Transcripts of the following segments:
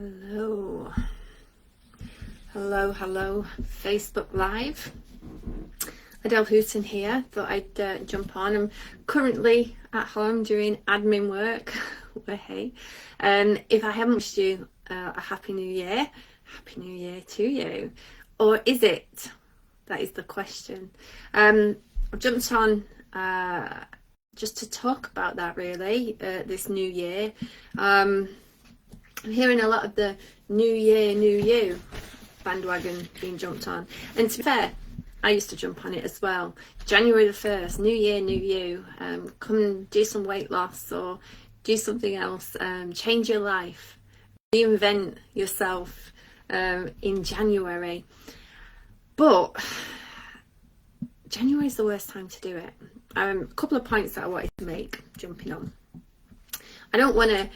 Hello, hello, Facebook Live. Adele Hooton here. Thought I'd jump on. I'm currently at home doing admin work. Well, hey, if I haven't wished you a happy new year to you, or is it? That is the question. I've jumped on just to talk about that really. This new year. I'm hearing a lot of the new year, new you bandwagon being jumped on. And to be fair, I used to jump on it as well. January the 1st, new year, new you. Come and do some weight loss or do something else. Change your life. Reinvent yourself in January. But January is the worst time to do it. A couple of points that I wanted to make, jumping on. I don't want to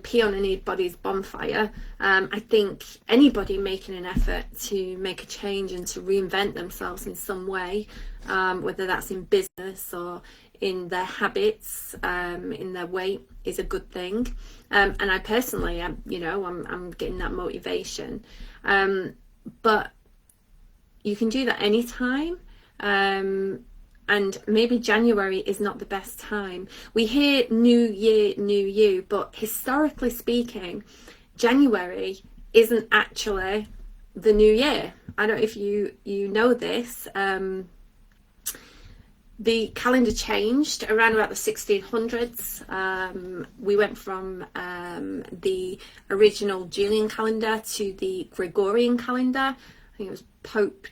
pee on anybody's bonfire. I think anybody making an effort to make a change and to reinvent themselves in some way, whether that's in business or in their habits, in their weight, is a good thing. And I personally, I'm getting that motivation. But you can do that anytime. And maybe January is not the best time. We hear new year, new you, but historically speaking, January isn't actually the new year. I don't know if you know this. The calendar changed around about the 1600s. We went from the original Julian calendar to the Gregorian calendar. I think it was Pope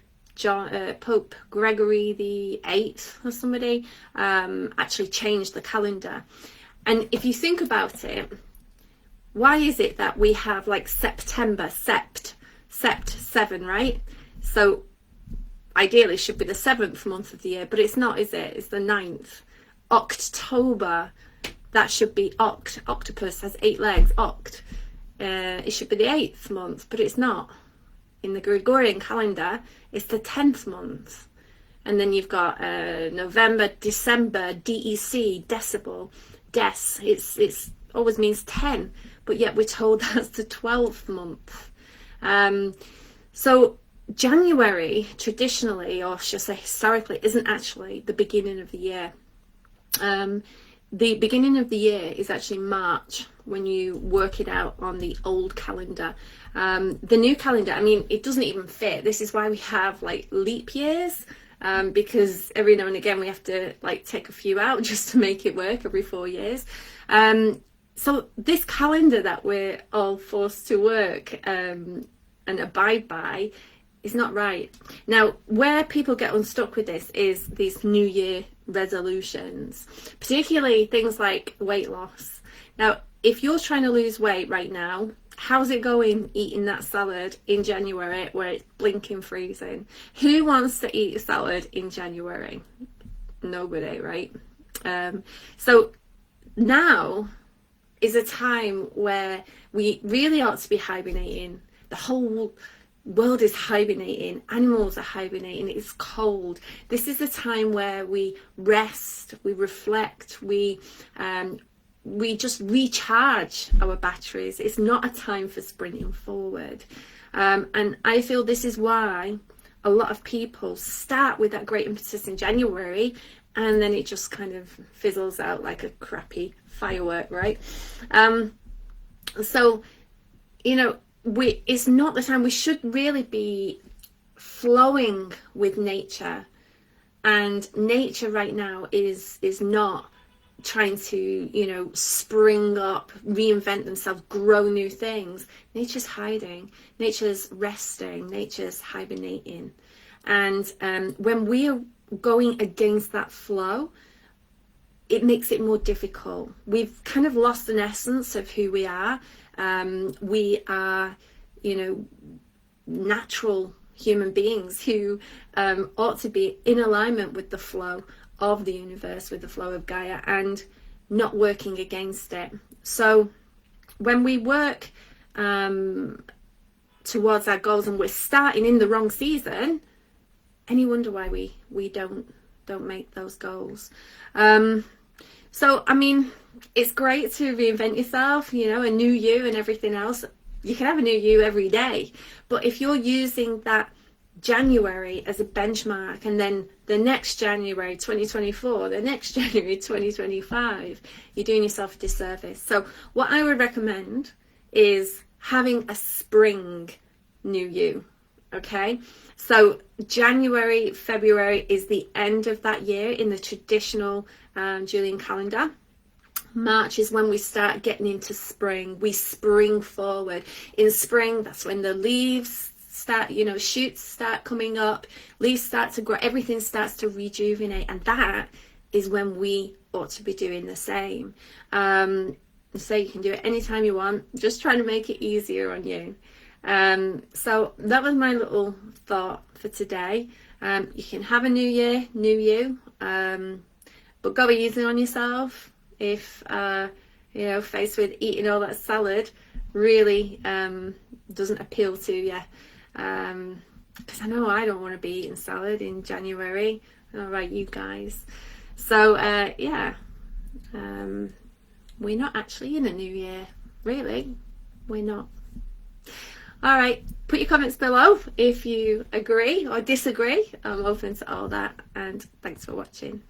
Gregory the 8th or somebody actually changed the calendar. And if you think about it, why is it that we have like September, sept 7, right? So ideally it should be the 7th month of the year, but it's not, is it? It's the 9th. October, that should be octopus has 8 legs, oct. It should be the 8th month, but it's not. In the Gregorian calendar, it's the 10th month. And then you've got November, December, DEC, decibel, des. It's always means 10, but yet we're told that's the 12th month. So January, traditionally, or should I say historically, isn't actually the beginning of the year. The beginning of the year is actually March when you work it out on the old calendar. The new calendar, I mean, it doesn't even fit. This is why we have like leap years, because every now and again we have to like take a few out just to make it work every 4 years. So this calendar that we're all forced to work and abide by is not right. Now, where people get unstuck with this is these New Year resolutions, particularly things like weight loss. Now, if you're trying to lose weight right now, how's it going eating that salad in January where it's blinking freezing? Who wants to eat a salad in January? Nobody, right? So now is a time where we really ought to be hibernating. The whole world is hibernating, animals are hibernating, it's cold. This is a time where we rest, we reflect, we just recharge our batteries. It's not a time for sprinting forward. And I feel this is why a lot of people start with that great impetus in January and then it just kind of fizzles out like a crappy firework, right? So, it's not the time. We should really be flowing with nature, and nature right now is not trying to spring up, reinvent themselves, grow new things. Nature's hiding, nature's resting, nature's hibernating. And when we are going against that flow, it makes it more difficult. We've kind of lost an essence of who we are. We are, natural human beings who ought to be in alignment with the flow of the universe, with the flow of Gaia, and not working against it. So when we work towards our goals and we're starting in the wrong season, any wonder why we don't make those goals? So I mean, it's great to reinvent yourself, a new you and everything else. You can have a new you every day, but if you're using that January as a benchmark, and then the next January 2024, the next January 2025, you're doing yourself a disservice. So what I would recommend is having a spring new you. Okay, so January, February is the end of that year in the traditional Julian calendar. March is when we start getting into spring. We spring forward. In spring, that's when the leaves start, shoots start coming up, leaves start to grow, everything starts to rejuvenate, and that is when we ought to be doing the same. So you can do it anytime you want, just trying to make it easier on you. So that was my little thought for today. You can have a new year, new you, but go easy on yourself if faced with eating all that salad really doesn't appeal to you. Because I know I don't want to be eating salad in January. I don't know about you guys. So we're not actually in a new year, really. We're not. All right, put your comments below if you agree or disagree. I'm open to all that, and thanks for watching.